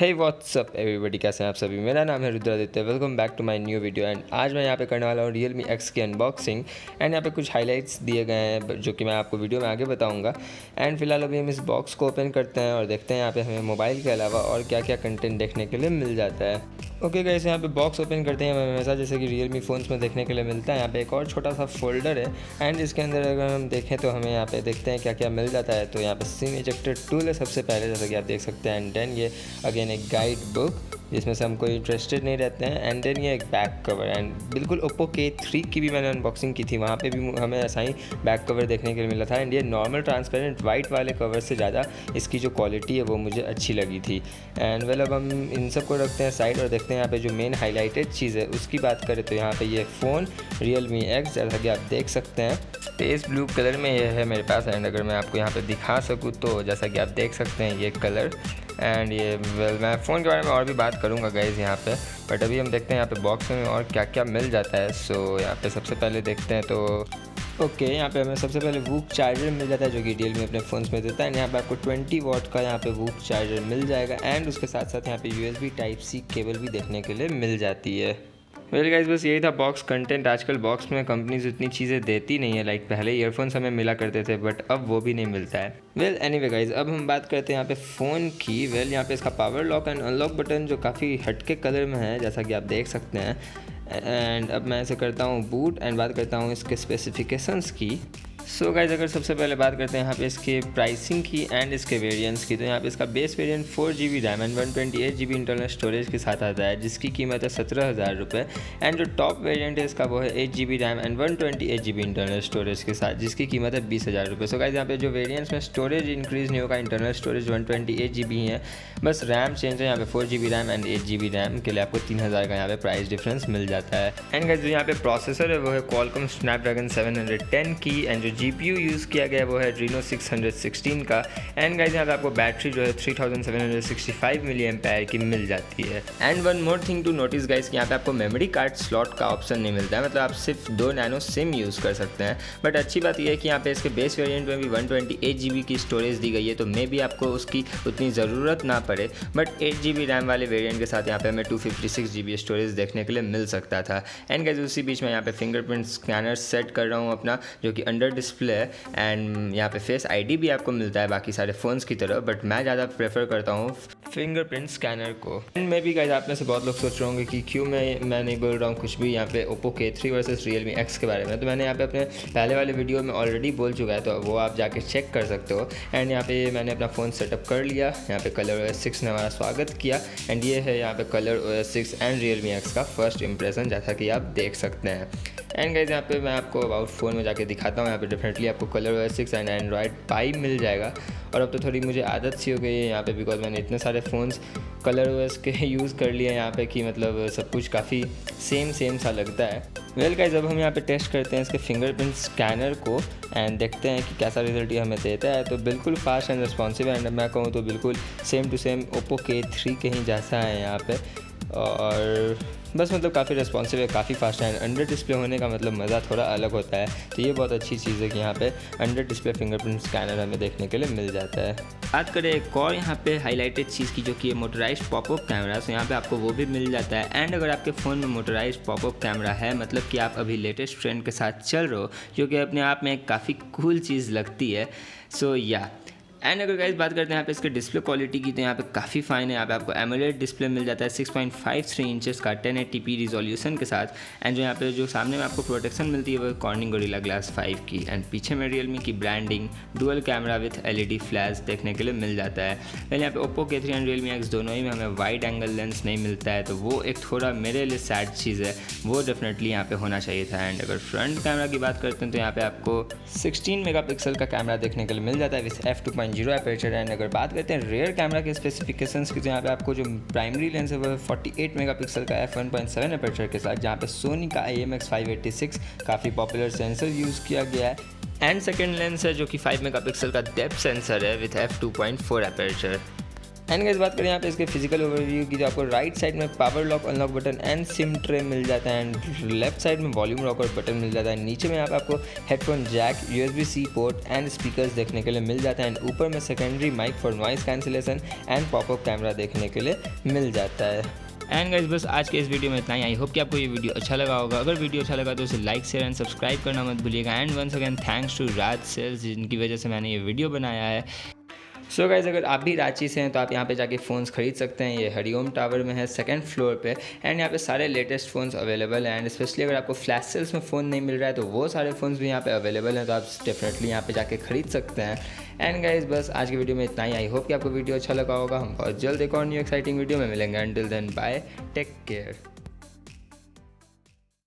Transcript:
हे WhatsApp everybody, कैसे हैं आप सभी। मेरा नाम है Rudraditya. Welcome back to my new video. And आज मैं यहाँ पे करने वाला हूँ Realme X की अनबॉक्सिंग। एंड यहाँ पे कुछ हाइलाइट्स दिए गए हैं जो कि मैं आपको वीडियो में आगे बताऊँगा। एंड फिलहाल अभी हम इस बॉक्स को ओपन करते हैं और देखते हैं यहाँ पे हमें मोबाइल के अलावा और क्या क्या कंटेंट देखने के लिए मिल जाता है। ओके गाइस, यहाँ पे बॉक्स ओपन करते हैं हमें हमेशा जैसे कि Realme फ़ोन्स में देखने के लिए मिलता है। यहाँ पे एक और छोटा सा फोल्डर है एंड इसके अंदर अगर हम देखें तो हमें यहाँ पे देखते हैं क्या क्या मिल जाता है। तो यहाँ पे सिम इजेक्टर टूल है सबसे पहले, जैसा कि आप देख सकते हैं। एंड देन ये अगेन एक गाइड बुक जिसमें से हम कोई इंटरेस्टेड नहीं रहते हैं। एंड देन ये एक बैक कवर। एंड बिल्कुल ओप्पो K3 की भी मैंने अनबॉक्सिंग की थी, वहाँ पे भी हमें ऐसा ही बैक कवर देखने के लिए मिला था। एंड ये नॉर्मल ट्रांसपेरेंट वाइट वाले कवर से ज़्यादा इसकी जो क्वालिटी है वो मुझे अच्छी लगी थी। एंड वेल अब हम इन सब को रखते हैं साइड और देखते हैं यहाँ पे जो मेन हाईलाइटेड चीज़ है उसकी बात करें तो यहाँ पे ये फ़ोन Realme X, जैसा कि आप देख सकते हैं स्पेस ब्लू कलर में ये है मेरे पास। एंड अगर मैं आपको यहाँ पे दिखा सकूँ तो जैसा कि आप देख सकते हैं ये कलर। एंड ये वेल मैं फ़ोन के बारे में और भी बात करूँगा गाइज़ यहाँ पे, बट अभी हम देखते हैं यहाँ पे बॉक्स में और क्या क्या मिल जाता है। सो यहाँ पे सबसे पहले देखते हैं तो ओके, यहाँ पे हमें सबसे पहले वूक चार्जर मिल जाता है जो कि Realme अपने फ़ोन्स में देता है। यहाँ पे आपको 20 वॉट का यहाँ पे वूक चार्जर मिल जाएगा। एंड उसके साथ साथ यहाँ पे USB Type-C केबल भी देखने के लिए मिल जाती है। वेल गाइस, बस यही था बॉक्स कंटेंट। आजकल बॉक्स में कंपनीज उतनी चीज़ें देती नहीं है, लाइक पहले ईयरफोन्स हमें मिला करते थे बट अब वो भी नहीं मिलता है। वेल एनीवे गाइस, अब हम बात करते हैं यहाँ पे फ़ोन की। वेल यहाँ पे इसका power lock and unlock button जो काफ़ी हटके कलर में है जैसा कि आप देख सकते हैं। एंड अब मैं ऐसे करता हूँ बूट एंड बात करता हूँ इसके स्पेसिफिकेशंस की। सो गाइस, अगर सबसे पहले बात करते हैं यहाँ पे इसके प्राइसिंग की एंड इसके वेरिएंट्स की, तो यहाँ पे इसका base variant 4GB RAM and 128GB internal storage के साथ आता है जिसकी कीमत है 17,000 रुपये। एंड जो टॉप वेरिएंट है इसका वो है 8GB RAM and 128GB internal storage के साथ जिसकी कीमत है 20,000 रुपये। सो गाइस, यहाँ पे जो वेरिएंट्स में स्टोरेज इंक्रीज़ नहीं होगा, इंटरनल स्टोरेज 128GB ही है, बस रैम चेंज है। यहाँ पे 4GB RAM and 8GB RAM के लिए आपको 3,000 का यहाँ पे प्राइस डिफरेंस मिल जाता है। एंड गाइस, जो यहाँ पे प्रोसेसर है वो है Qualcomm Snapdragon 710 की। एंड जो GPU यूज़ किया गया वो है Adreno 616 का। एंड गाइस, यहाँ पे आपको बैटरी जो है 3765 मिली एम्पेयर की मिल जाती है। And one more thing to notice guys कि यहाँ पे आपको मेमोरी कार्ड स्लॉट का ऑप्शन नहीं मिलता है, मतलब आप सिर्फ 2 नैनो सिम यूज़ कर सकते हैं। बट अच्छी बात यह है कि यहाँ पे इसके बेस वेरिएंट में भी 128GB की स्टोरेज दी गई है, तो मे भी आपको उसकी उतनी ज़रूरत ना पड़े। बट 8GB रैम वाले वेरिएंट के साथ यहाँ पे हमें 256GB स्टोरेज देखने के लिए मिल सकता था। एंड गाइस, उसी बीच में यहाँ पे फिंगरप्रिंट स्कैनर सेट कर रहा हूँ अपना, जो कि अंडर डिस्प्ले है। एंड यहाँ पे फेस ID भी आपको मिलता है बाकी सारे फ़ोन्स की तरह, बट मैं ज़्यादा प्रेफर करता हूँ फिंगरप्रिंट स्कैनर को। एंड मे भी गाइस, आप में से बहुत लोग सोच रहे होंगे कि क्यों मैं नहीं बोल रहा हूँ कुछ भी यहाँ पे Oppo K3 versus Realme X के बारे में। तो मैंने यहाँ पे अपने पहले वाले वीडियो में ऑलरेडी बोल चुका है, तो वो आप जाके चेक कर सकते हो। एंड यहाँ पे मैंने अपना फ़ोन सेटअप कर लिया। यहाँ पे ColorOS 6 ने हमारा स्वागत किया। एंड ये है यहाँ पे ColorOS 6 एंड Realme X का फर्स्ट इंप्रेशन, जैसा कि आप देख सकते हैं। एंड गाइस, यहाँ पे मैं आपको अबाउट फ़ोन में जाके दिखाता हूँ। यहाँ पे डेफिनेटली आपको ColorOS 6 एंड Android Pie मिल जाएगा। और अब तो थोड़ी मुझे आदत सी हो गई है यहाँ पे, बिकॉज मैंने इतने सारे फ़ोन्स ColorOS के यूज़ कर लिए यहाँ पे कि मतलब सब कुछ काफ़ी सेम सा लगता है। वेल गाइस, अब हम यहाँ पे टेस्ट करते हैं इसके फिंगरप्रिंट स्कैनर को एंड देखते हैं कि कैसा रिजल्ट ये हमें देता है। तो बिल्कुल फास्ट एंड रिस्पॉन्सिव है। एंड मैं कहूँ तो बिल्कुल same to same Oppo K3 के ही जैसा है यहाँ पे। और बस मतलब काफ़ी रिस्पॉन्सिव है, काफ़ी फास्ट है। अंडर डिस्प्ले होने का मतलब मज़ा थोड़ा अलग होता है, तो ये बहुत अच्छी चीज़ है कि यहाँ पे अंडर डिस्प्ले फिंगरप्रिंट स्कैनर हमें देखने के लिए मिल जाता है। बात करें एक और यहाँ पे हाईलाइटेड चीज़ की, जो कि है मोटराइज्ड पॉपअप कैमरा। तो यहाँ पे आपको वो भी मिल जाता है। एंड अगर आपके फ़ोन में मोटराइज्ड पॉपअप कैमरा है, मतलब कि आप अभी लेटेस्ट ट्रेंड के साथ चल रहे हो, जो कि अपने आप में एक काफ़ी कूल चीज़ लगती है। सो या एंड अगर गाइस बात करते हैं यहाँ पे इसके डिस्प्ले क्वालिटी की, तो यहाँ पे काफ़ी फाइन है। यहाँ पे आपको एमोलेड डिस्प्ले मिल जाता है 6.53 इंचेस का 1080p रिजोल्यूशन के साथ। एंड जो यहाँ पे जो सामने में आपको प्रोटेक्शन मिलती है वो कॉर्निंग गोरिल्ला ग्लास 5 की। एंड पीछे में Realme की branding, dual camera with LED flash देखने के लिए मिल जाता है। लेकिन यहाँ पे Oppo K3 and Realme X दोनों ही में हमें वाइड एंगल लेंस नहीं मिलता है, तो वो एक थोड़ा मेरे लिए सैड चीज़ है, वो डेफिनेटली यहाँ पे होना चाहिए था। एंड अगर फ्रंट कैमरा की बात करते हैं तो यहाँ पे आपको 16 मेगापिक्सल का कैमरा देखने के लिए मिल जाता है विथ f2.0 एपर्चर। एंड अगर बात करते हैं रेयर कैमरा के स्पेसिफिकेशंस की, तो यहाँ पे आपको जो प्राइमरी लेंस है वो 48 मेगापिक्सल का f1.7 एपर्चर के साथ, जहाँ पे सोनी का IMX586 काफ़ी पॉपुलर सेंसर यूज़ किया गया है। एंड सेकेंड लेंस है जो कि 5 मेगापिक्सल का डेप्थ सेंसर है with f2.4 aperture. And guys बात करें यहाँ पे इसके फिजिकल ओवरव्यू की, तो आपको राइट साइड में power lock unlock button and SIM tray मिल जाता है एंड लेफ्ट साइड में वॉल्यूम रॉकर बटन मिल जाता है। नीचे में यहाँ पे आपको headphone jack, USB-C port and speakers देखने के लिए मिल जाता है एंड ऊपर में secondary mic for noise cancellation and popup camera देखने के लिए मिल जाता है। एंड गाइस बस आज के इस वीडियो में इतना ही। आई होप कि आपको ये वीडियो अच्छा लगा होगा। अगर वीडियो अच्छा लगा तो उसे लाइक, शेयर एंड सब्सक्राइब करना मत भूलिएगा। And once again thanks to Raj sales, जिनकी वजह से मैंने ये वीडियो बनाया है। सो गाइज अगर आप भी रांची से हैं तो आप यहाँ पे जाके फ़ोन्स खरीद सकते हैं। ये हरिओम टावर में है, सेकंड फ्लोर पे। एंड यहाँ पे सारे लेटेस्ट फ़ोन्स अवेलेबल हैं एंड स्पेशली अगर आपको फ्लैश सेल्स में फ़ोन नहीं मिल रहा है तो वो सारे फ़ोन्स भी यहाँ पे अवेलेबल हैं, तो आप डेफिनेटली यहाँ पे जाके खरीद सकते हैं। एंड गाइज बस आज की वीडियो में इतना ही। आई होप कि आपको वीडियो अच्छा लगा होगा। हम बहुत जल्द एक और न्यू एक्साइटिंग वीडियो में मिलेंगे। Until then bye, take care.